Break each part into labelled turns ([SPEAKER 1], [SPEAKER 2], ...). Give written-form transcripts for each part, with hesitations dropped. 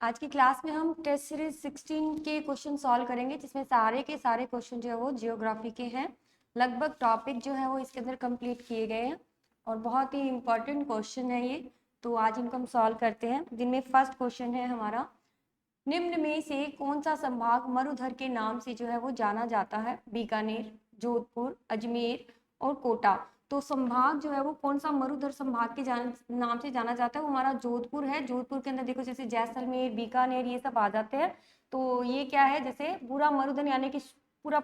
[SPEAKER 1] आज की क्लास में हम टेस्ट सीरीज 16 के क्वेश्चन सॉल्व करेंगे, जिसमें सारे के सारे क्वेश्चन जो है वो जियोग्राफी के हैं। लगभग टॉपिक जो है वो इसके अंदर कंप्लीट किए गए हैं और बहुत ही इंपॉर्टेंट क्वेश्चन है ये। तो आज इनको हम सॉल्व करते हैं, जिनमें फर्स्ट क्वेश्चन है हमारा, निम्न में से कौन सा संभाग मरुधर के नाम से जो है वो जाना जाता है? बीकानेर, जोधपुर, अजमेर और कोटा। तो संभाग जो है वो कौन सा मरुधर संभाग के नाम से जाना जाता है? वो हमारा जोधपुर है। जोधपुर के अंदर देखो जैसे जैसलमेर, बीकानेर ये सब आ जाते हैं। तो ये क्या है, जैसे पूरा मरुधर यानी कि पूरा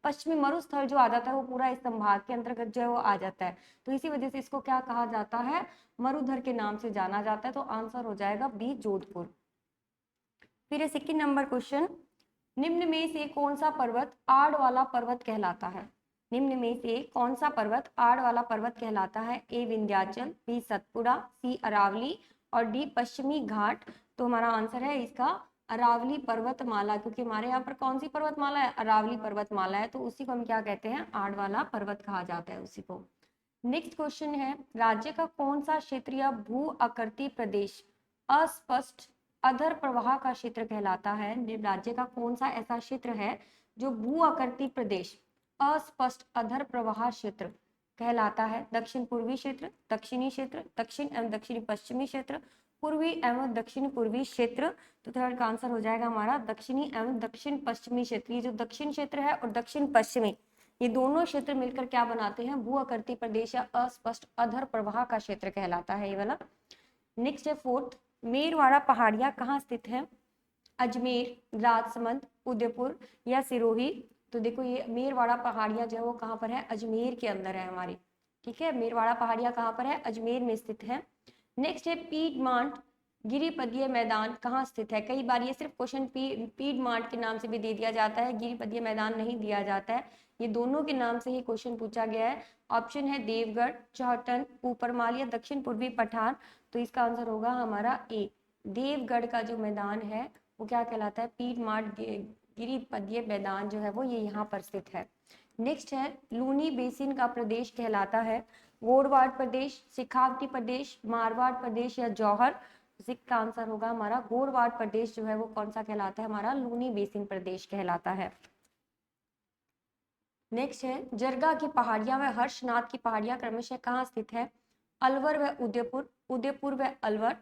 [SPEAKER 1] पश्चिमी मरुस्थल जो आ जाता है वो पूरा इस संभाग के अंतर्गत जो है वो आ जाता है। तो इसी वजह से इसको क्या कहा जाता है? मरुधर के नाम से जाना जाता है। तो आंसर हो जाएगा बी, जोधपुर। फिर सेकंड नंबर क्वेश्चन, निम्न में से कौन सा पर्वत आड़ वाला पर्वत कहलाता है? निम्न में से कौन सा पर्वत आड़ वाला पर्वत कहलाता है? ए विंध्याचल, बी सतपुड़ा, सी अरावली और डी पश्चिमी घाट। तो हमारा आंसर है इसका अरावली पर्वतमाला, क्योंकि हमारे यहाँ पर कौन सी पर्वतमाला है? अरावली पर्वतमाला है। तो उसी को हम क्या कहते हैं? आड़ वाला पर्वत कहा जाता है उसी को। नेक्स्ट क्वेश्चन है, राज्य का कौन सा क्षेत्रीय भू आकृति प्रदेश अस्पष्ट अधर प्रवाह का क्षेत्र कहलाता है? राज्य का कौन सा ऐसा क्षेत्र है जो भू आकृति प्रदेश अस्पष्ट अधर प्रवाह क्षेत्र कहलाता है? दक्षिण पूर्वी क्षेत्र, दक्षिणी क्षेत्र, दक्षिण एवं दक्षिणी पश्चिमी क्षेत्र, पूर्वी एवं दक्षिण पूर्वी क्षेत्र। तो थर्ड का आंसर हो जाएगा हमारा दक्षिणी एवं दक्षिण पश्चिमी क्षेत्र। ये जो दक्षिण क्षेत्र है और दक्षिण पश्चिमी, ये दोनों क्षेत्र मिलकर क्या बनाते हैं? भू आकृति प्रदेश या अस्पष्ट अधर प्रवाह का क्षेत्र कहलाता है ये वाला। नेक्स्ट है फोर्थ, मेरवाड़ा पहाड़ियां कहाँ स्थित है? अजमेर, राजसमंद, उदयपुर या सिरोही। तो देखो ये मेरवाड़ा पहाड़ियां जो है वो कहाँ पर है? अजमेर के अंदर है हमारी। ठीक है, मेरवाड़ा पहाड़ियां कहाँ पर है? अजमेर में स्थित है। नेक्स्ट है पीडमांट गिरिपदीय मैदान कहाँ स्थित है? कई बार ये सिर्फ क्वेश्चन पीडमांट के नाम से भी दे दिया जाता है, गिरिपदीय मैदान नहीं दिया जाता है। ये दोनों के नाम से ही क्वेश्चन पूछा गया है। ऑप्शन है देवगढ़, चौहटन, ऊपरमाल या दक्षिण पूर्वी पठार। तो इसका आंसर होगा हमारा ए, देवगढ़ का जो मैदान है वो क्या कहलाता है? पीडमांट गिरिपदीय मैदान जो है वो ये यहाँ पर स्थित है। नेक्स्ट है, लूनी बेसिन का प्रदेश कहलाता है गोरवाड़ प्रदेश, शेखावती प्रदेश, मारवाड़ प्रदेश या जौहर। इसका आंसर होगा हमारा गोरवाड़ प्रदेश जो है वो कौन सा कहलाता है? हमारा लूनी बेसिन प्रदेश कहलाता है। नेक्स्ट है, जरगा की पहाड़ियां व हर्षनाथ की पहाड़ियां क्रमशः कहाँ स्थित है? अलवर व उदयपुर, उदयपुर व अलवर,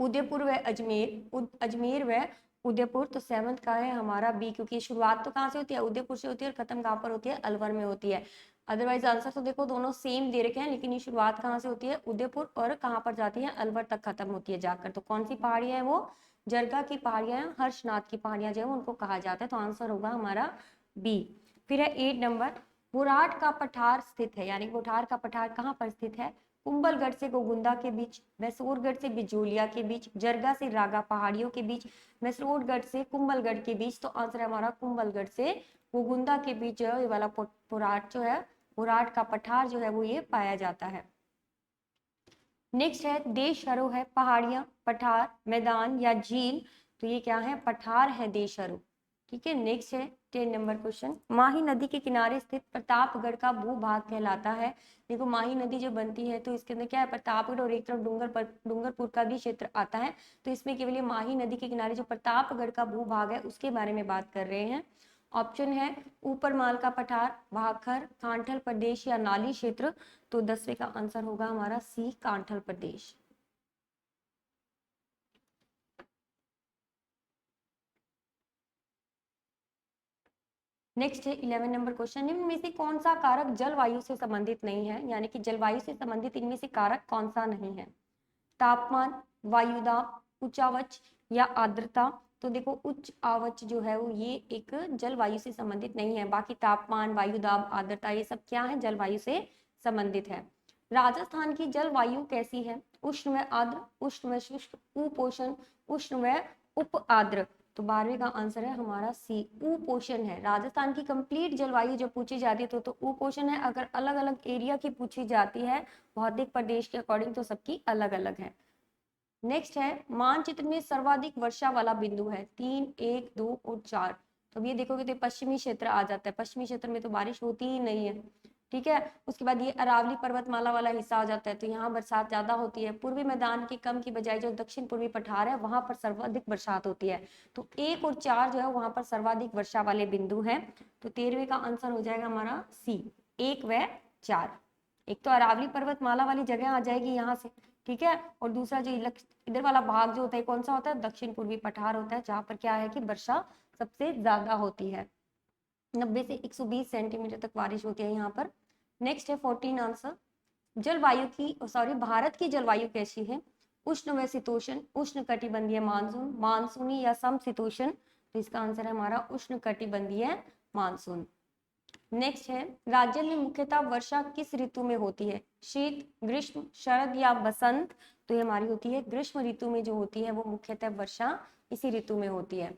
[SPEAKER 1] उदयपुर व अजमेर, अजमेर व उदयपुर। तो सेवंथ का है हमारा बी, क्योंकि शुरुआत तो कहाँ से होती है? उदयपुर से होती है और खत्म कहाँ पर होती है? अलवर में होती है। अदरवाइज आंसर तो देखो दोनों सेम दे रखे हैं, लेकिन ये शुरुआत कहाँ से होती है? उदयपुर, और कहाँ पर जाती है? अलवर तक खत्म होती है जाकर। तो कौन सी पहाड़ियां है वो? जरगा की पहाड़ियां, हर्षनाथ की पहाड़ियां जो है उनको कहा जाता है। तो आंसर होगा हमारा बी। फिर है 8 नंबर, बुराट का पठार स्थित है, यानी बुराट का पठार कहाँ पर स्थित है? कुंभलगढ़ से गोगुंदा के बीच, मैसूरगढ़ से बिजोलिया के बीच, जरगा से रागा पहाड़ियों के बीच, मैसूरगढ़ से कुंभलगढ़ के बीच। तो आंसर है हमारा कुंभलगढ़ से गोगुंदा के बीच ये वाला पुराट जो है, पुराट का पठार जो है वो ये पाया जाता है। नेक्स्ट है, देशहरो है पहाड़ियां, पठार, मैदान या झील। तो ये क्या है? पठार है देशहरो। ठीक है। नेक्स्ट है 10 नंबर क्वेश्चन, माही नदी के किनारे स्थित प्रतापगढ़ का भूभाग कहलाता है। देखो माही नदी जो बनती है तो इसके अंदर क्या है? प्रतापगढ़ और एक तरफ डूंगरपुर का भी क्षेत्र आता है। तो इसमें केवल ये माही नदी के किनारे जो प्रतापगढ़ का भूभाग है उसके बारे में बात कर रहे हैं। ऑप्शन है ऊपरमाल का पठार, भाखर, कांठल प्रदेश या नाली क्षेत्र। तो 10वें का आंसर होगा हमारा सी, कांठल प्रदेश। नेक्स्ट है 11 नंबर क्वेश्चन, इनमें से कौन सा कारक जलवायु से संबंधित नहीं है? यानी कि जलवायु से संबंधित इनमें से कारक कौन सा नहीं है? तापमान, वायुदाब, उच्च आवच या आर्द्रता। तो देखो उच्च आवच जो है वो ये एक जलवायु से संबंधित नहीं है, बाकी तापमान, वायुदाब, आर्द्रता ये सब क्या है? जलवायु से संबंधित है। राजस्थान की जलवायु कैसी है? उष्ण व आर्द्र, उष्ण व शुष्क, उपोष्ण, उष्ण व उप आर्द्र। तो 12वें का आंसर है हमारा सी, उपोष्ण है। राजस्थान की कंप्लीट जलवायु जब पूछी जाती है तो उपोष्ण है। अगर अलग अलग एरिया की पूछी जाती है भौतिक प्रदेश के अकॉर्डिंग तो सबकी अलग अलग है। नेक्स्ट है, मानचित्र में सर्वाधिक वर्षा वाला बिंदु है 3, 1, 2 और 4। तो अब ये देखोगे तो पश्चिमी क्षेत्र आ जाता है। पश्चिमी क्षेत्र में तो बारिश होती ही नहीं है। ठीक है। उसके बाद ये अरावली पर्वतमाला वाला हिस्सा आ जाता है, तो यहाँ बरसात ज्यादा होती है। पूर्वी मैदान के कम की बजाय जो दक्षिण पूर्वी पठार है वहां पर सर्वाधिक बरसात होती है। तो 1 और 4 जो है वहां पर सर्वाधिक वर्षा वाले बिंदु हैं। तो 13वें का आंसर हो जाएगा हमारा सी, 1 व 4। एक तो अरावली पर्वतमाला वाली जगह आ जाएगी यहाँ से, ठीक है। और दूसरा जो इधर वाला भाग जो होता है कौन सा होता है, दक्षिण पूर्वी पठार होता है, जहाँ पर क्या है कि वर्षा सबसे ज्यादा होती है। 90 से 120 सेंटीमीटर तक बारिश होती है यहाँ पर। नेक्स्ट है 14 आंसर। जलवायु की भारत की जलवायु कैसी है? उष्ण व शीतोष्ण, उष्ण कटिबंधीय मानसून, मानसूनी या समशीतोष्ण। तो इसका आंसर है हमारा उष्ण कटिबंधीय मानसून। नेक्स्ट है राज्य में मुख्यतः वर्षा किस ऋतु में होती है? शीत, ग्रीष्म, शरद या बसंत? तो ये हमारी होती है ग्रीष्म ऋतु में जो होती है वो मुख्यतः वर्षा इसी ऋतु में होती है।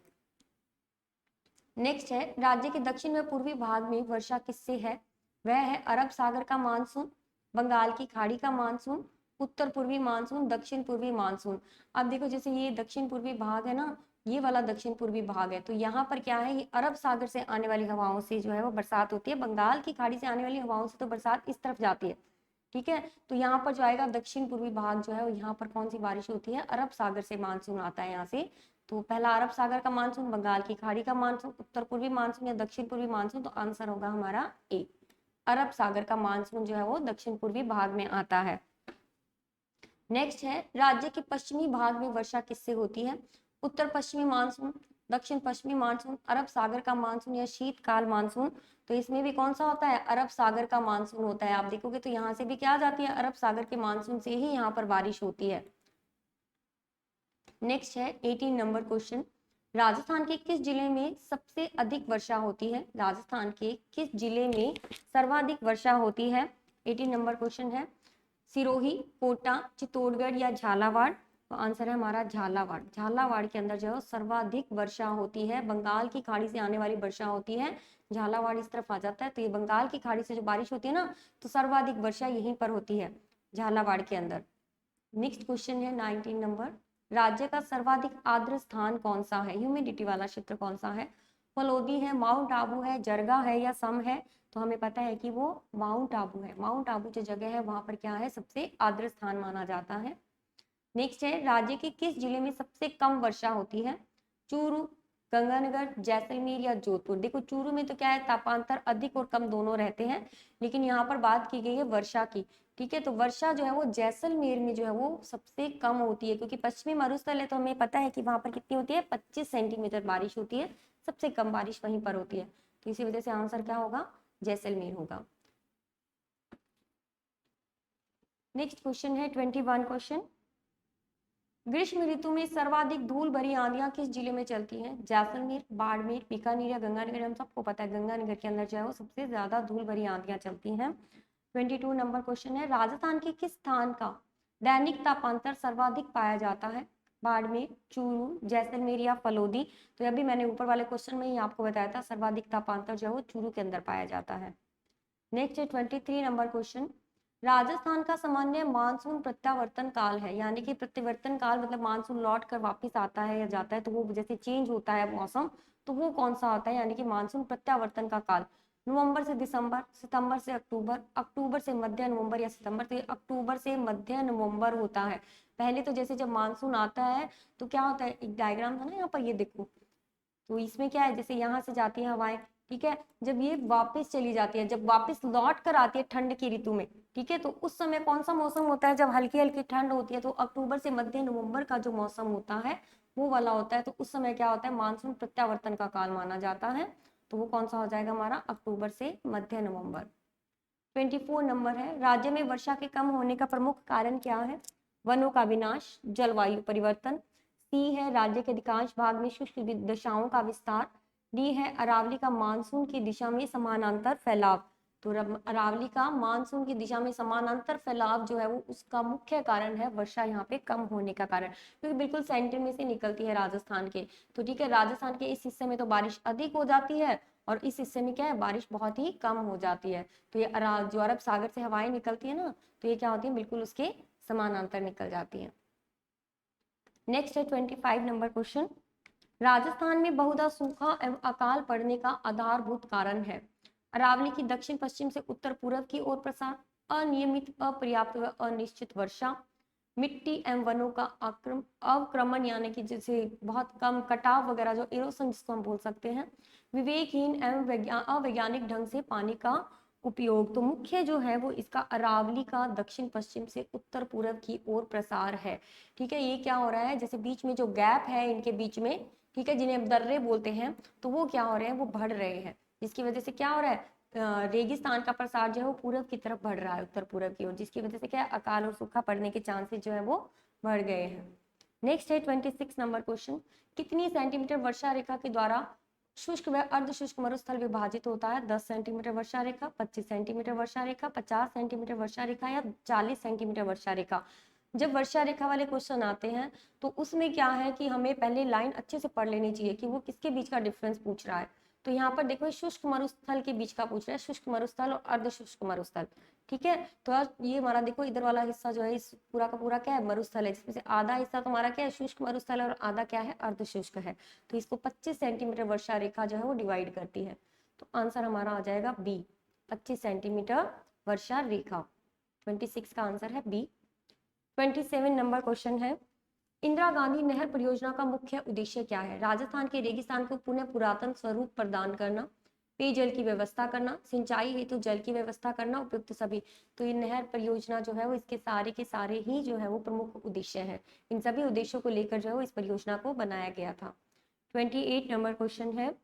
[SPEAKER 1] नेक्स्ट है राज्य के दक्षिण व पूर्वी भाग में वर्षा किससे है? वह है अरब सागर का मानसून, बंगाल की खाड़ी का मानसून, उत्तर पूर्वी मानसून, दक्षिण पूर्वी मानसून। अब देखो जैसे ये दक्षिण पूर्वी भाग है ना, ये वाला दक्षिण पूर्वी भाग है, तो यहाँ पर क्या है, ये अरब सागर से आने वाली हवाओं से जो है वो बरसात होती है। बंगाल की खाड़ी से आने वाली हवाओं से तो बरसात इस तरफ जाती है, ठीक है। तो यहाँ पर जो आएगा दक्षिण पूर्वी भाग जो है, यहाँ पर कौन सी बारिश होती है? अरब सागर से मानसून आता है यहाँ से। तो पहला अरब सागर का मानसून, बंगाल की खाड़ी का मानसून, उत्तर पूर्वी मानसून या दक्षिण पूर्वी मानसून। तो आंसर होगा हमारा ए, अरब सागर का मानसून जो है वो दक्षिण पूर्वी भाग में आता है। नेक्स्ट है राज्य के पश्चिमी भाग में वर्षा किससे होती है? उत्तर पश्चिमी मानसून, दक्षिण पश्चिमी मानसून, अरब सागर का मानसून या शीतकाल मानसून। तो इसमें भी कौन सा होता है? अरब सागर का मानसून होता है। आप देखोगे तो यहाँ से भी क्या आ जाती है, अरब सागर के मानसून से ही यहाँ पर बारिश होती है। नेक्स्ट है 18 नंबर क्वेश्चन। राजस्थान के किस जिले में सबसे अधिक वर्षा होती है? राजस्थान के किस जिले में सर्वाधिक वर्षा होती है? 18 नंबर क्वेश्चन है। सिरोही, कोटा, चित्तौड़गढ़ या झालावाड़? तो आंसर है हमारा झालावाड़। झालावाड़ के अंदर जो है सर्वाधिक वर्षा होती है, बंगाल की खाड़ी से आने वाली वर्षा होती है। झालावाड़ इस तरफ आ जाता है, तो ये बंगाल की खाड़ी से जो बारिश होती है ना, तो सर्वाधिक वर्षा यहीं पर होती है, झालावाड़ के अंदर। नेक्स्ट क्वेश्चन है 19 नंबर। राज्य का सर्वाधिक आर्द्र स्थान कौन सा है? ह्यूमिडिटी वाला क्षेत्र कौन सा है? फलोदी है, माउंट आबू है, जरगा है या सम है? तो हमें पता है कि वो माउंट आबू है। माउंट आबू जो जगह है वहां पर क्या है, सबसे आर्द्र स्थान माना जाता है। नेक्स्ट है राज्य के किस जिले में सबसे कम वर्षा होती है? चूरू, गंगानगर, जैसलमेर या जोधपुर? देखो चूरू में तो क्या है, तापांतर अधिक और कम दोनों रहते हैं, लेकिन यहाँ पर बात की गई है वर्षा की, ठीक है। तो वर्षा जो है वो जैसलमेर में जो है वो सबसे कम होती है, क्योंकि पश्चिमी मरुस्थल है, तो हमें पता है कि वहां पर कितनी होती है, 25 सेंटीमीटर बारिश होती है, सबसे कम बारिश वहीं पर होती है। तो इसी वजह से आंसर क्या होगा, जैसलमेर होगा। नेक्स्ट क्वेश्चन है 21 क्वेश्चन। ग्रीष्म ऋतु में सर्वाधिक धूल भरी आंधियां किस जिले में चलती हैं? जैसलमेर, बाड़मेर, बीकानेर या गंगानगर? हम सबको पता है गंगानगर के अंदर जो है वो सबसे ज्यादा धूल भरी आंधियां चलती हैं। 22 नंबर क्वेश्चन है। राजस्थान के किस स्थान का दैनिक तापांतर सर्वाधिक पाया जाता है? बाड़मेर, चूरू, जैसलमेर या फलोदी? तो अभी मैंने ऊपर वाले क्वेश्चन में ही आपको बताया था, सर्वाधिक तापांतर जो है वो चूरू के अंदर पाया जाता है। नेक्स्ट है 23 नंबर क्वेश्चन। राजस्थान का सामान्य मानसून प्रत्यावर्तन काल है, यानी कि प्रत्यावर्तन काल मतलब मानसून लौट कर वापिस आता है या जाता है, तो वो जैसे चेंज होता है मौसम, तो वो कौन सा होता है, यानी कि मानसून प्रत्यावर्तन का काल? नवंबर से दिसंबर, सितंबर से अक्टूबर, अक्टूबर से मध्य नवंबर या सितंबर? तो अक्टूबर से मध्य नवंबर होता है। पहले तो जैसे जब मानसून आता है तो क्या होता है, एक डायग्राम था ना यहाँ पर, ये देखो, तो इसमें क्या है, जैसे यहाँ से जाती है हवाएं, ठीक है, जब ये वापस चली जाती है, जब वापस लौट कर आती है ठंड की ऋतु में, ठीक है, तो उस समय कौन सा मौसम होता है, जब हल्की हल्की ठंड होती है, तो अक्टूबर से मध्य नवंबर का जो मौसम होता है वो वाला होता है। तो उस समय क्या होता है, मानसून प्रत्यावर्तन का काल माना जाता है। तो वो कौन सा हो जाएगा हमारा, अक्टूबर से मध्य नवंबर। 24 नंबर है। राज्य में वर्षा के कम होने का प्रमुख कारण क्या है? वनों का विनाश, जलवायु परिवर्तन। सी है राज्य के अधिकांश भाग में शुष्क दशाओं का विस्तार। डी है अरावली का मानसून की दिशा में समानांतर फैलाव। तो अरावली का मानसून की दिशा में समानांतर फैलाव जो है वो उसका मुख्य कारण है, वर्षा यहाँ पे कम होने का कारण, क्योंकि बिल्कुल सेंटर में से निकलती है राजस्थान के। तो ठीक है, राजस्थान के इस हिस्से में तो बारिश अधिक हो जाती है और इस हिस्से में क्या है, बारिश बहुत ही कम हो जाती है। तो ये जो अरब सागर से हवाएं निकलती है ना, तो ये क्या होती है, बिल्कुल उसके समानांतर निकल जाती है। नेक्स्ट है 25 नंबर क्वेश्चन। राजस्थान में बहुधा सूखा एवं अकाल पड़ने का आधारभूत कारण है? अरावली की दक्षिण पश्चिम से उत्तर पूर्व की ओर प्रसार, अनियमित, अपर्याप्त व अनिश्चित वर्षा, मिट्टी एवं वनों का अवक्रमण यानी कि जैसे बहुत कम कटाव वगैरह, जो इरोशन जिसको हम बोल सकते हैं, विवेकहीन एवं अवैज्ञानिक ढंग से पानी का उपयोग। तो मुख्य जो है वो इसका अरावली का दक्षिण पश्चिम से उत्तर पूर्व की ओर प्रसार है। ठीक है, ये क्या हो रहा है, जैसे बीच में जो गैप है इनके बीच में, ठीक है, जिन्हें दर्रे बोलते हैं, तो वो क्या हो रहे हैं, वो बढ़ रहे हैं, जिसकी वजह से क्या हो रहा है, रेगिस्तान का प्रसार जो है वो पूरब की तरफ बढ़ रहा है, उत्तर पूरब की ओर, जिसकी वजह से क्या है, अकाल और सूखा पड़ने के चांसेस जो है वो बढ़ गए हैं। नेक्स्ट है 26 नंबर क्वेश्चन, कितनी सेंटीमीटर वर्षा रेखा के द्वारा शुष्क व अर्ध शुष्क मरुस्थल विभाजित होता है? 10 सेंटीमीटर वर्षा रेखा, 25 सेंटीमीटर वर्षा रेखा, 50 सेंटीमीटर वर्षा रेखा या 40 सेंटीमीटर वर्षा रेखा। जब वर्षा रेखा वाले क्वेश्चन आते हैं तो उसमें क्या है कि हमें पहले लाइन अच्छे से पढ़ लेनी चाहिए कि वो किसके बीच का डिफरेंस पूछ रहा है। तो यहाँ पर देखो शुष्क मरुस्थल के बीच का पूछ रहा है, शुष्क मरुस्थल और अर्ध शुष्क मरुस्थल। ठीक है, तो ये हमारा देखो इधर वाला हिस्सा जो है इस पूरा का पूरा क्या है, मरुस्थल है, जिसमें से आधा हिस्सा तो हमारा क्या है, शुष्क मरुस्थल है, और आधा क्या है, अर्ध शुष्क है। तो इसको 25 सेंटीमीटर वर्षा रेखा जो है वो डिवाइड करती है। तो आंसर हमारा आ जाएगा बी, 25 सेंटीमीटर वर्षा रेखा। 26 का आंसर है बी। 27 नंबर क्वेश्चन है, इंदिरा गांधी नहर परियोजना का मुख्य उद्देश्य क्या है? राजस्थान के रेगिस्तान को पुनः पुरातन स्वरूप प्रदान करना, पेयजल की व्यवस्था करना, सिंचाई हेतु जल की व्यवस्था करना, उपयुक्त सभी। तो ये नहर परियोजना जो है वो इसके सारे के सारे ही जो है वो प्रमुख उद्देश्य है। इन सभी उद्देश्यों को लेकर जो है वो इस परियोजना को बनाया गया था। 28 नंबर क्वेश्चन है,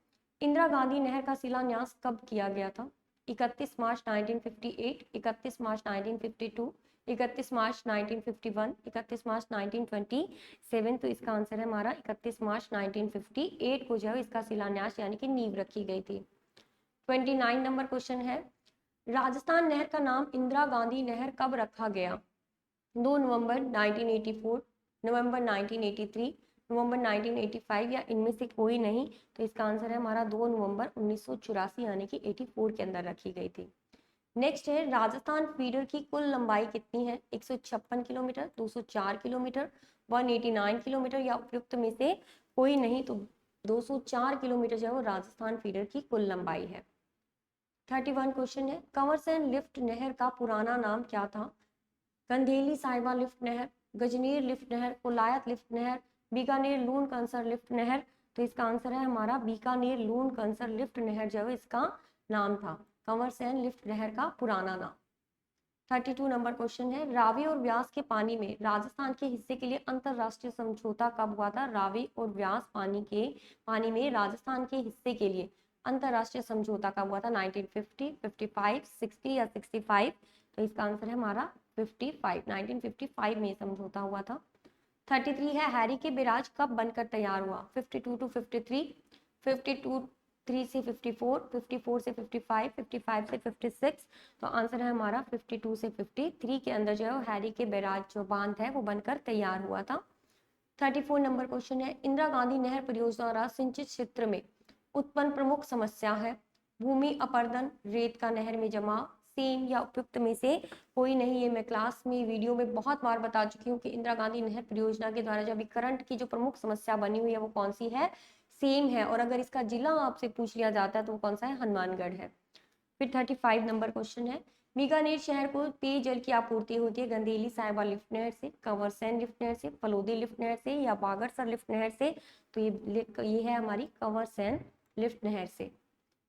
[SPEAKER 1] इंदिरा गांधी नहर का शिलान्यास कब किया गया था? 31 मार्च 1958, 31 मार्च 1952, 31 मार्च 1951, 31 मार्च 1927। तो इसका आंसर है हमारा 31 मार्च 1958 को जो है इसका शिलान्यास यानी कि नींव रखी गई थी। 29 नंबर क्वेश्चन है, राजस्थान नहर का नाम इंदिरा गांधी नहर कब रखा गया? 2 नवंबर 1984, नवंबर 1983, नवंबर 1985 या इनमें से कोई नहीं। तो इसका आंसर है हमारा 2 नवंबर 1984 यानी कि 84 के अंदर रखी गई थी। नेक्स्ट है, राजस्थान फीडर की कुल लंबाई कितनी है? 156 किलोमीटर, 204 किलोमीटर, 189 किलोमीटर या उपयुक्त में से कोई नहीं। तो 204 किलोमीटर जो है वो राजस्थान फीडर की कुल लंबाई है। 31 क्वेश्चन है, कंवरसेन लिफ्ट नहर का पुराना नाम क्या था? गंधेली साहिबा लिफ्ट नहर, गजनीर लिफ्ट नहर, कोलायत लिफ्ट नहर, बीकानेर लून कंसर लिफ्ट नहर। तो इसका आंसर है हमारा बीकानेर लून कंसर लिफ्ट नहर जो है इसका नाम था, कंवरसेन लिफ्ट नहर का पुराना नाम। 32 नंबर क्वेश्चन है, रावी और व्यास के पानी में राजस्थान के हिस्से के लिए अंतरराष्ट्रीय समझौता कब हुआ था? रावी और व्यास पानी में राजस्थान के हिस्से के लिए अंतरराष्ट्रीय समझौता कब हुआ था? 1950, 55, 60 या 65। तो इसका आंसर है हमारा 55, 1955 में समझौता हुआ था। 33 है, हैरी के बैराज कब बनकर तैयार हुआ? 52 to 53, 52 3 से 54, 54 से 55, 55 से 56। तो आंसर है हमारा 52 से 53 के अंदर जो है हैरी के बैराज जो बांध है वो बनकर तैयार हुआ था। 34 नंबर क्वेश्चन है, इंदिरा गांधी नहर परियोजना द्वारा सिंचित क्षेत्र में उत्पन्न प्रमुख समस्या है? भूमि अपरदन, रेत का नहर में जमा, सेम या उपयुक्त में से कोई नहीं। ये मैं क्लास में वीडियो में बहुत बार बता चुकी हूँ कि इंदिरा गांधी नहर परियोजना के द्वारा जो अभी करंट की जो प्रमुख समस्या बनी हुई है वो कौन सी है? सेम है। और अगर इसका जिला आपसे पूछ लिया जाता है तो वो कौन सा है? हनुमानगढ़ है। फिर 35 नंबर क्वेश्चन है, बीकानेर शहर को पेयजल की आपूर्ति होती है गंधेली साहिबा लिफ्ट नहर से, कंवरसेन लिफ्ट नहर से, फलोदी लिफ्ट नहर से या बागड़सर लिफ्ट नहर से। तो ये है हमारी कंवरसेन लिफ्ट नहर से।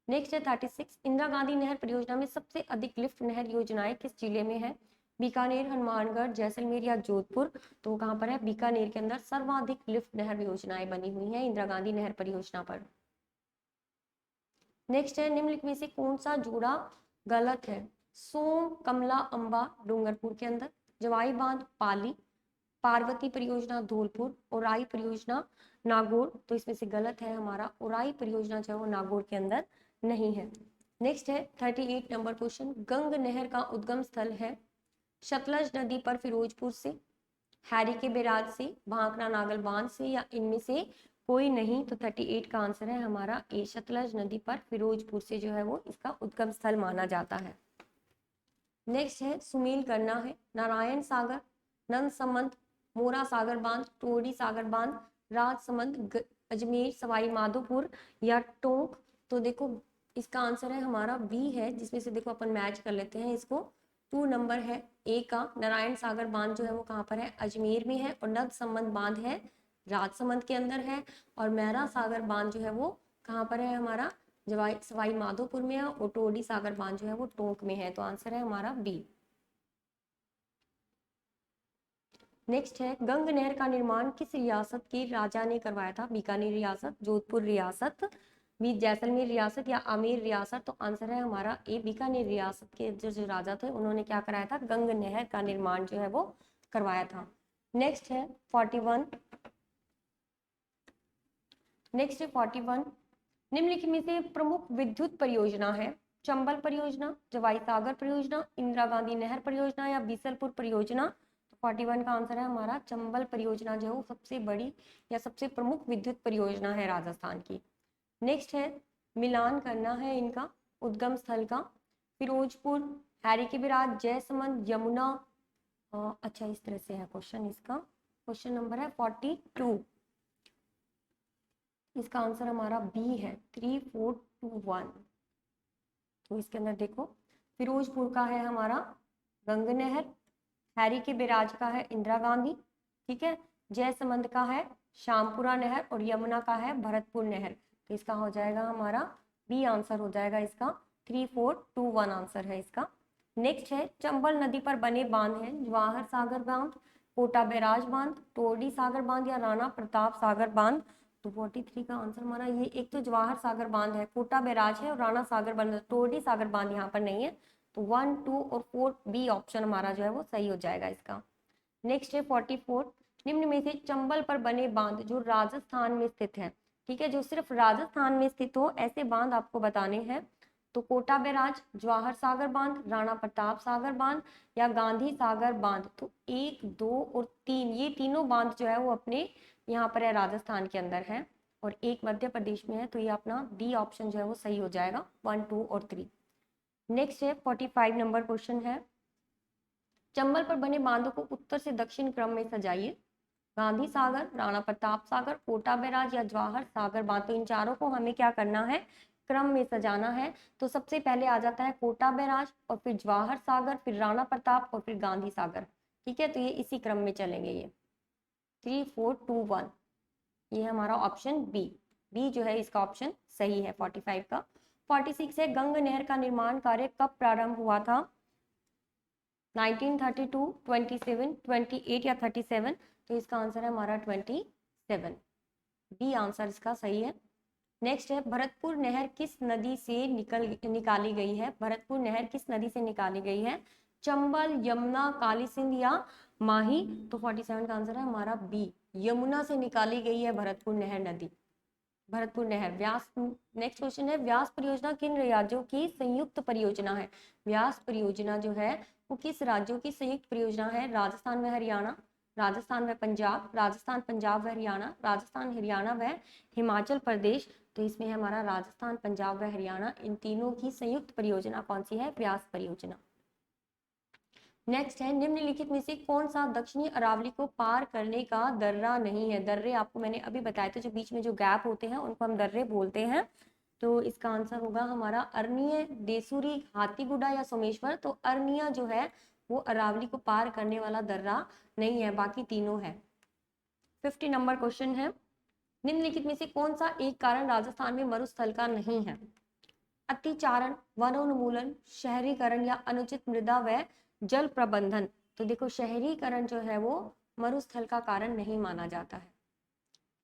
[SPEAKER 1] नेक्स्ट है 36, इंदिरा गांधी नहर परियोजना में सबसे अधिक लिफ्ट नहर योजनाएं किस जिले में है? बीकानेर, हनुमानगढ़, जैसलमेर या जोधपुर। तो कहाँ पर है? बीकानेर के अंदर सर्वाधिक लिफ्ट नहर योजनाएं बनी हुई हैं इंदिरा गांधी नहर परियोजना पर। नेक्स्ट है, निम्नलिखित में से कौन सा जोड़ा गलत है? सोम कमला अंबा डूंगरपुर के अंदर, जवाई बांध पाली, पार्वती परियोजना धौलपुर, ओराई परियोजना नागौर। तो इसमें से गलत है हमारा ओराई परियोजना जो है वो नागौर के अंदर नहीं है। नेक्स्ट है 38 नंबर क्वेश्चन, गंग नहर का उद्गम स्थल है सतलज नदी पर फिरोजपुर से, हैरी के बैराज से, भांकरा नागल बांध से या इनमें से कोई नहीं। तो 38 का आंसर है हमारा ए, सतलज नदी पर फिरोजपुर से जो है वो इसका उद्गम स्थल माना जाता है। नेक्स्ट है, सुमेल करना है नारायण सागर, नंद समंद, मोरा सागर बांध, टोडी सागर बांध, राजसमंद, अजमेर, सवाई माधोपुर या टोंक। तो देखो इसका आंसर है हमारा बी है, जिसमें से देखो अपन मैच कर लेते हैं इसको। 2 नंबर है ए का। नारायण सागर बांध जो है वो कहाँ पर है, अजमेर में है। और नद संबंध बांध है राजसमंद के अंदर है। और मैरा सागर बांध जो है वो कहाँ पर है हमारा, सवाई माधोपुर में है। और टोडी सागर बांध जो है वो टोंक में है। तो आंसर है हमारा बी। नेक्स्ट है, गंग नहर का निर्माण किस रियासत के राजा ने करवाया था? बीकानेर रियासत, जोधपुर रियासत, जैसलमेर रियासत या आमेर रियासत? तो आंसर है हमारा ए, बीकानेर रियासत के जो राजा थे उन्होंने क्या कराया था, गंग नहर का निर्माण जो है वो करवाया था। नेक्स्ट है 41। नेक्स्ट है 41, निम्नलिखित में से प्रमुख विद्युत परियोजना है? चंबल परियोजना, जवाई सागर परियोजना, इंदिरा गांधी नहर परियोजना या बीसलपुर परियोजना? तो 41 का आंसर है हमारा चंबल परियोजना जो है वो सबसे बड़ी या सबसे प्रमुख विद्युत परियोजना है राजस्थान की। नेक्स्ट है, मिलान करना है इनका उद्गम स्थल का। फिरोजपुर, हैरी के बिराज, जयसमंद, यमुना। अच्छा, इस तरह से है क्वेश्चन इसका। क्वेश्चन नंबर है 42। इसका आंसर हमारा बी है, 3421। तो इसके अंदर देखो, फिरोजपुर का है हमारा गंग नहर, हैरी के बिराज का है इंदिरा गांधी, ठीक है, जयसमंद का है श्यामपुरा नहर और यमुना का है भरतपुर नहर। तो इसका हो जाएगा हमारा बी आंसर हो जाएगा इसका। 3421 आंसर है इसका। नेक्स्ट है, चंबल नदी पर बने बांध हैं? जवाहर सागर बांध, कोटा बैराज बांध, टोरडी सागर बांध या राणा प्रताप सागर बांध? तो 43 का आंसर हमारा ये, एक तो जवाहर सागर बांध है, कोटा बैराज है और राणा सागर बांध, टोरडी सागर बांध यहाँ पर नहीं है। तो 1, 2 और 4 बी ऑप्शन हमारा जो है वो सही हो जाएगा इसका। नेक्स्ट है 44, निम्न में से चंबल पर बने बांध जो राजस्थान में स्थित है, ठीक है, जो सिर्फ राजस्थान में स्थित हो ऐसे बांध आपको बताने हैं। तो कोटा बैराज, जवाहर सागर बांध, राणा प्रताप सागर बांध या गांधी सागर बांध? तो 1, 2 और 3, ये तीनों बांध जो है वो अपने यहाँ पर है, राजस्थान के अंदर है। और एक मध्य प्रदेश में है। तो ये अपना डी ऑप्शन जो है वो सही हो जाएगा, 1, 2 और 3। नेक्स्ट है 45 नंबर क्वेश्चन है, चंबल पर बने बांधों को उत्तर से दक्षिण क्रम में सजाइए। गांधी सागर, राणा प्रताप सागर, कोटा बैराज या जवाहर सागर बांध? तो इन चारों को हमें क्या करना है, क्रम में सजाना है। तो सबसे पहले आ जाता है कोटा बैराज और फिर जवाहर सागर, फिर राणा प्रताप और फिर गांधी सागर, ठीक है। तो ये इसी क्रम में चलेंगे ये। 3421 ये हमारा ऑप्शन बी। बी जो है इसका ऑप्शन सही है 45 का। 46 है, गंग नहर का निर्माण कार्य कब प्रारंभ हुआ था? 1932, 27, 28 या 37? तो इसका आंसर है हमारा 27। बी आंसर इसका सही है। नेक्स्ट है, भरतपुर नहर किस नदी से निकाली गई है? भरतपुर नहर किस नदी से निकाली गई है? चंबल, यमुना, काली सिंध या माही? तो 47 का आंसर है हमारा बी, यमुना से निकाली गई है भरतपुर नहर नदी। भरतपुर नहर। व्यास, नेक्स्ट क्वेश्चन है, व्यास परियोजना किन राज्यों की संयुक्त परियोजना है? व्यास परियोजना जो है वो किस राज्यों की संयुक्त परियोजना है? राजस्थान व हरियाणा, राजस्थान व पंजाब, राजस्थान पंजाब व हरियाणा, राजस्थान हरियाणा व हिमाचल प्रदेश? तो इसमें है हमारा राजस्थान पंजाब व हरियाणा, इन तीनों की संयुक्त परियोजना कौन सी है? व्यास परियोजना। नेक्स्ट है, निम्नलिखित में से कौन सा दक्षिणी अरावली को पार करने का दर्रा नहीं है? दर्रे आपको मैंने अभी बताया था, जो बीच में जो गैप होते हैं उनको हम दर्रे बोलते हैं। तो इसका आंसर होगा हमारा अरनिया, देसूरी, हाथीगुडा या सोमेश्वर? तो अरनिया जो है वो अरावली को पार करने वाला दर्रा नहीं है, बाकी तीनों है। 50 नंबर क्वेश्चन है, निम्नलिखित में से कौन सा एक कारण राजस्थान में मरुस्थल का नहीं है? अतिचारण, वनोन्मूलन, शहरीकरण या अनुचित मृदा व जल प्रबंधन? तो देखो, शहरीकरण जो है वो मरुस्थल का कारण नहीं माना जाता है।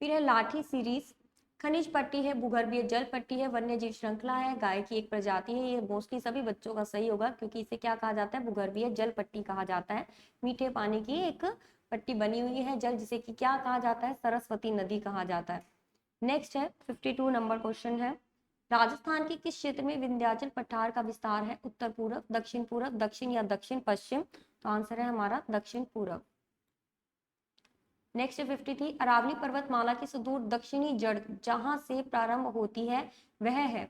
[SPEAKER 1] फिर है लाठी सीरीज, खनिज पट्टी है, भूगर्भीय जल पट्टी है, वन्य जीव श्रृंखला है, गाय की एक प्रजाति है? ये मोस्टली सभी बच्चों का सही होगा, क्योंकि इसे क्या कहा जाता है? भूगर्भीय जल पट्टी कहा जाता है। मीठे पानी की एक पट्टी बनी हुई है जल, जिसे कि क्या कहा जाता है? सरस्वती नदी कहा जाता है। नेक्स्ट है 52 नंबर क्वेश्चन है, राजस्थान के किस क्षेत्र में विंध्याचल पठार का विस्तार है? उत्तर पूर्व, दक्षिण या दक्षिण पश्चिम? तो आंसर है हमारा दक्षिण पूर्व। नेक्स्ट 53, अरावली पर्वतमाला की सुदूर दक्षिणी जड़ जहां से प्रारंभ होती है वह है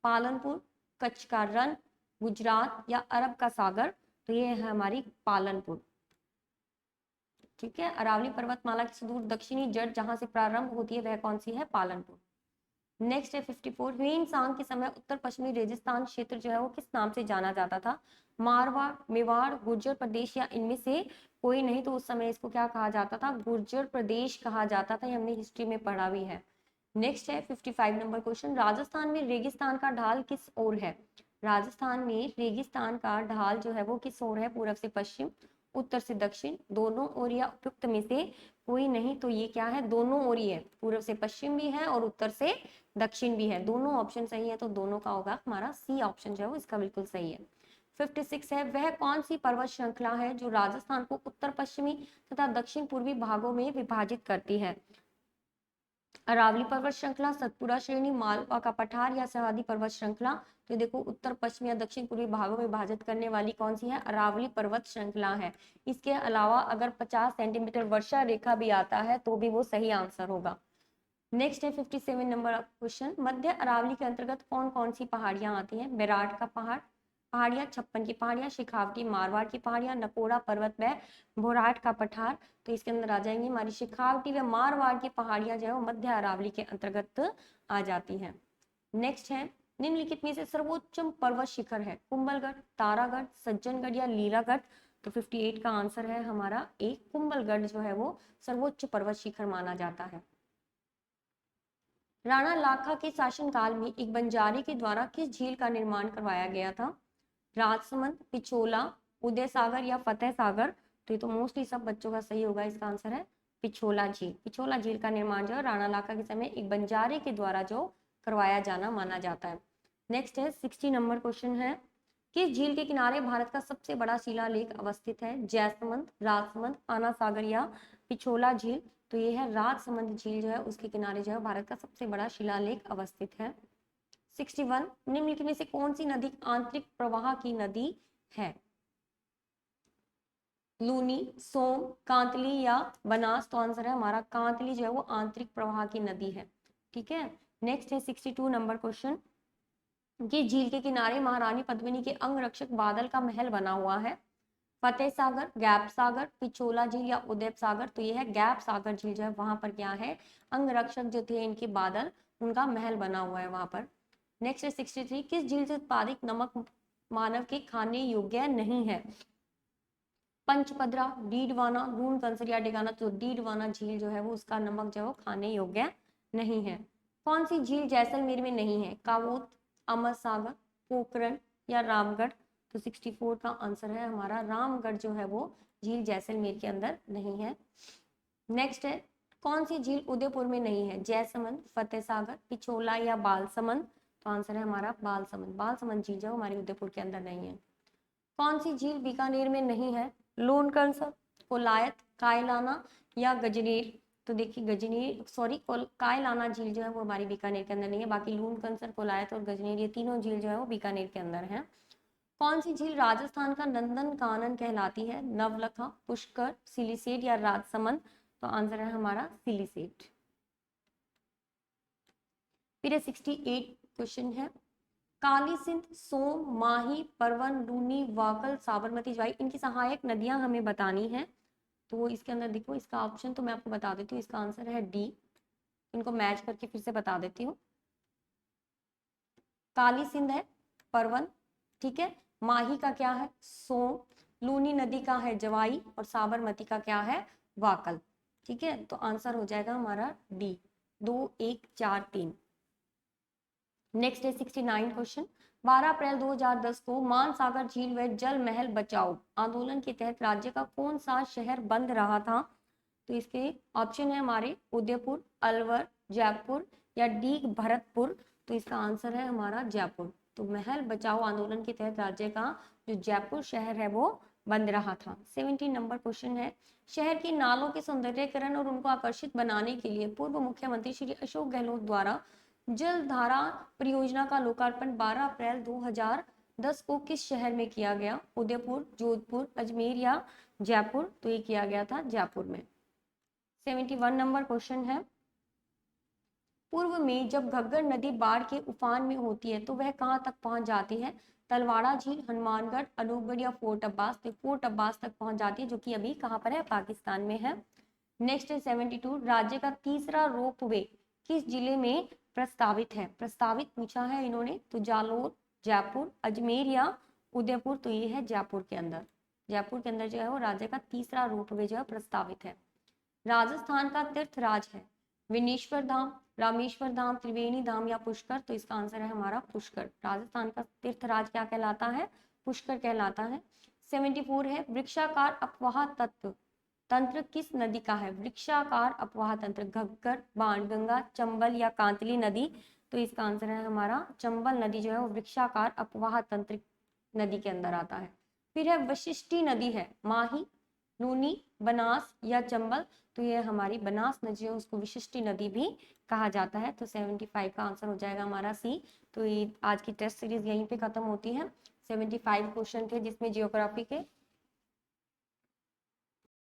[SPEAKER 1] पालनपुर, कच्छ का रण, गुजरात या अरब का सागर? तो ये है हमारी पालनपुर, ठीक है। अरावली पर्वतमाला की सुदूर दक्षिणी जड़ जहां से प्रारंभ होती है वह कौन सी है? पालनपुर। नेक्स्ट है 54, ह्वेनसांग के समय उत्तर पश्चिमी रेगिस्तान क्षेत्र जो है वो किस नाम से जाना जाता था? मारवाड़, मेवाड़, गुर्जर प्रदेश या इनमें से कोई नहीं। तो उस समय इसको क्या कहा जाता था? गुर्जर प्रदेश कहा जाता था। ये हमने हिस्ट्री में पढ़ा भी है। नेक्स्ट है 55 नंबर क्वेश्चन, राजस्थान में रेगिस्तान का ढाल किस ओर है? राजस्थान में रेगिस्तान का ढाल जो है वो किस ओर है? पूर्व से पश्चिम, उत्तर से दक्षिण, दोनों ओर या उपयुक्त में से कोई नहीं। तो ये क्या है? दोनों ओर ही है, पूर्व से पश्चिम भी है और उत्तर से दक्षिण भी है। दोनों ऑप्शन सही है, तो दोनों का होगा हमारा सी ऑप्शन जो है वो इसका बिल्कुल सही है। 56 है, वह कौन सी पर्वत श्रृंखला है जो राजस्थान को उत्तर पश्चिमी तथा दक्षिण पूर्वी भागों में विभाजित करती है? अरावली पर्वत श्रृंखला, सतपुड़ा श्रेणी, मालवा का पठार या सरहदी पर्वत श्रृंखला? तो देखो उत्तर पश्चिम या दक्षिण पूर्वी भागों में विभाजित करने वाली कौन सी है? अरावली पर्वत श्रृंखला है। इसके अलावा अगर 50 सेंटीमीटर वर्षा रेखा भी आता है तो भी वो सही आंसर होगा। नेक्स्ट है 57 नंबर क्वेश्चन, मध्य अरावली के अंतर्गत कौन कौन सी पहाड़ियां आती हैं? बेराट का पहाड़ियां, छप्पन की पहाड़ियां, शेखावटी, मारवाड़ की पहाड़ियां, नकोड़ा पर्वत व भोराट का पठार? तो इसके अंदर आ जाएंगी हमारी शेखावटी व मारवाड़ की पहाड़ियां जो है वो मध्य अरावली के अंतर्गत आ जाती हैं। नेक्स्ट है, निम्नलिखित में से सर्वोच्च पर्वत शिखर है? कुंभलगढ़, तारागढ़, सज्जनगढ़ या लीलागढ़? तो 58 का आंसर है हमारा ए, कुंभलगढ़ जो है वो सर्वोच्च पर्वत शिखर माना जाता है। राणा लाखा के शासनकाल में एक बंजारे के द्वारा किस झील का निर्माण करवाया गया था? राजसमंद, पिछोला, उदय सागर या फतेह सागर? तो ये तो मोस्टली सब बच्चों का सही होगा, इसका आंसर है पिछोला झील। पिछोला झील का निर्माण जो है राणा लाखा के समय एक बंजारे के द्वारा जो करवाया जाना माना जाता है। नेक्स्ट है 60 नंबर क्वेश्चन है, किस झील के किनारे भारत का सबसे बड़ा शिलालेख अवस्थित है? जयसमंद, राजसमंद, आना सागर या पिछोला झील? तो ये है राजसमंद झील जो है उसके किनारे जो है भारत का सबसे बड़ा शिलालेख अवस्थित है। 61, निम्नलिखित में से कौन सी नदी आंतरिक प्रवाह की नदी है? लूनी, सोम, कांतली या बनास? तो आंसर है हमारा कांतली जो है वो आंतरिक प्रवाह की नदी है। ठीक है। नेक्स्ट है 62 नंबर क्वेश्चन, कि झील के किनारे महारानी पद्मिनी के अंगरक्षक बादल का महल बना हुआ है? फतेह सागर, गैप सागर, पिछोला झील या उदय सागर? तो ये है गैप सागर झील जो है वहां पर क्या है? अंगरक्षक जो थे इनके बादल, उनका महल बना हुआ है वहां पर। नेक्स्ट है 63, किस झील से उत्पादित नमक मानव के खाने योग्य नहीं है? पंचपदरा, डीडवाना, नून कंसर या डेगाना? तो डीडवाना झील जो है वो उसका नमक जो है वो खाने योग्य नहीं है। कौन सी झील जैसलमेर में नहीं है? कावोत, अमर सागर, पोखरण या रामगढ़? तो 64 का आंसर है हमारा रामगढ़ जो है वो झील जैसलमेर के अंदर नहीं है। नेक्स्ट है, कौन सी झील उदयपुर में नहीं है? जयसमंद, फतेह सागर, पिछोला या बालसमंद? तो आंसर है हमारा बालसमंद। बालसमंद झील जो हमारी उदयपुर के अंदर नहीं है। कौन सी झील बीकानेर में नहीं है? लून कंसर, कोलायत, कायलाना या गजनीर? तो देखिए गजनीर सॉरी कायलाना झील जो है वो हमारी बीकानेर के अंदर नहीं है। बाकी लून कंसर, कोलायत और गजनीर ये तीनों झील जो है वो बीकानेर के अंदर है। कौन सी झील राजस्थान का नंदन कानन कहलाती है? नवलखा, पुष्कर, सिलिसेट या राजसमंद? तो आंसर है हमारा सिलिसेट। फिर 68 क्वेश्चन है, काली सिंध, सोम, माही, परवन, लूनी, वाकल, साबरमती, ज्वाई, इनकी सहायक नदियां हमें बतानी है। तो इसके अंदर देखो इसका ऑप्शन तो मैं आपको बता देती हूँ, इसका आंसर है डी। इनको मैच करके फिर से बता देती हूँ। काली सिंध है परवन, ठीक है, माही का क्या है? सोम, लूनी नदी का है जवाई और साबरमती का क्या है? वाकल। ठीक है, तो आंसर हो जाएगा हमारा डी, 2 1 4 3। नेक्स्ट है 69 क्वेश्चन, 12 अप्रैल 2010 को मानसागर झील व जल महल बचाओ आंदोलन के तहत राज्य का कौन सा शहर बंद रहा था? तो इसके ऑप्शन है हमारे उदयपुर, अलवर, जयपुर या डीग भरतपुर? तो इसका आंसर है हमारा जयपुर। तो महल बचाओ आंदोलन के तहत राज्य का जो जयपुर शहर है वो बंद रहा था। 17 नंबर क्वेश्चन है, शहर के नालों के सौंदर्यीकरण और उनको आकर्षित बनाने के लिए पूर्व मुख्यमंत्री श्री अशोक गहलोत द्वारा जलधारा परियोजना का लोकार्पण 12 अप्रैल 2010 को किस शहर में किया गया? उदयपुर, जोधपुर, अजमेर या जयपुर? तो ये किया गया था जयपुर में। 71 नंबर क्वेश्चन है, पूर्व में जब घग्गर नदी बाढ़ के उफान में होती है तो वह कहां तक पहुंच जाती है? तलवाड़ा झील, हनुमानगढ़, अनूपगढ़ या फोर्ट अब्बास? तो फोर्ट अब्बास तक पहुंच जाती है, जो कि अभी कहां पर है? पाकिस्तान में है। नेक्स्ट है 72, राज्य का तीसरा रोपवे किस जिले में प्रस्तावित है, प्रस्तावित पूछा है इन्होंने, तो जालोर, जयपुर, अजमेर या उदयपुर, तो ये है जयपुर के अंदर। जयपुर के अंदर जो है वो राज्य का तीसरा रोपवे जो है प्रस्तावित है। राजस्थान का तीर्थ राज है विनेश्वर धाम, रामेश्वर धाम, त्रिवेणी धाम या पुष्कर, तो इसका आंसर है हमारा पुष्कर। राजस्थान का तीर्थ राज क्या कहलाता है? पुष्कर कहलाता है। 74 है वृक्षाकार अपवाह तंत्र किस नदी का है? वृक्षाकार अपवाह तंत्र घग्गर, बाणगंगा, चंबल या कांतली नदी, तो इसका आंसर है हमारा चंबल नदी जो है वो वृक्षाकार अपवाह तंत्र नदी के अंदर आता है। फिर है वशिष्ठी नदी है माही, लूनी, बनास या चंबल, तो ये हमारी बनास नदी है उसको विशिष्टि नदी भी कहा जाता है। तो 75 का आंसर हो जाएगा हमारा सी। तो ये आज की टेस्ट सीरीज यहीं पे खत्म होती है। 75 क्वेश्चन थे जिसमें जियोग्राफी के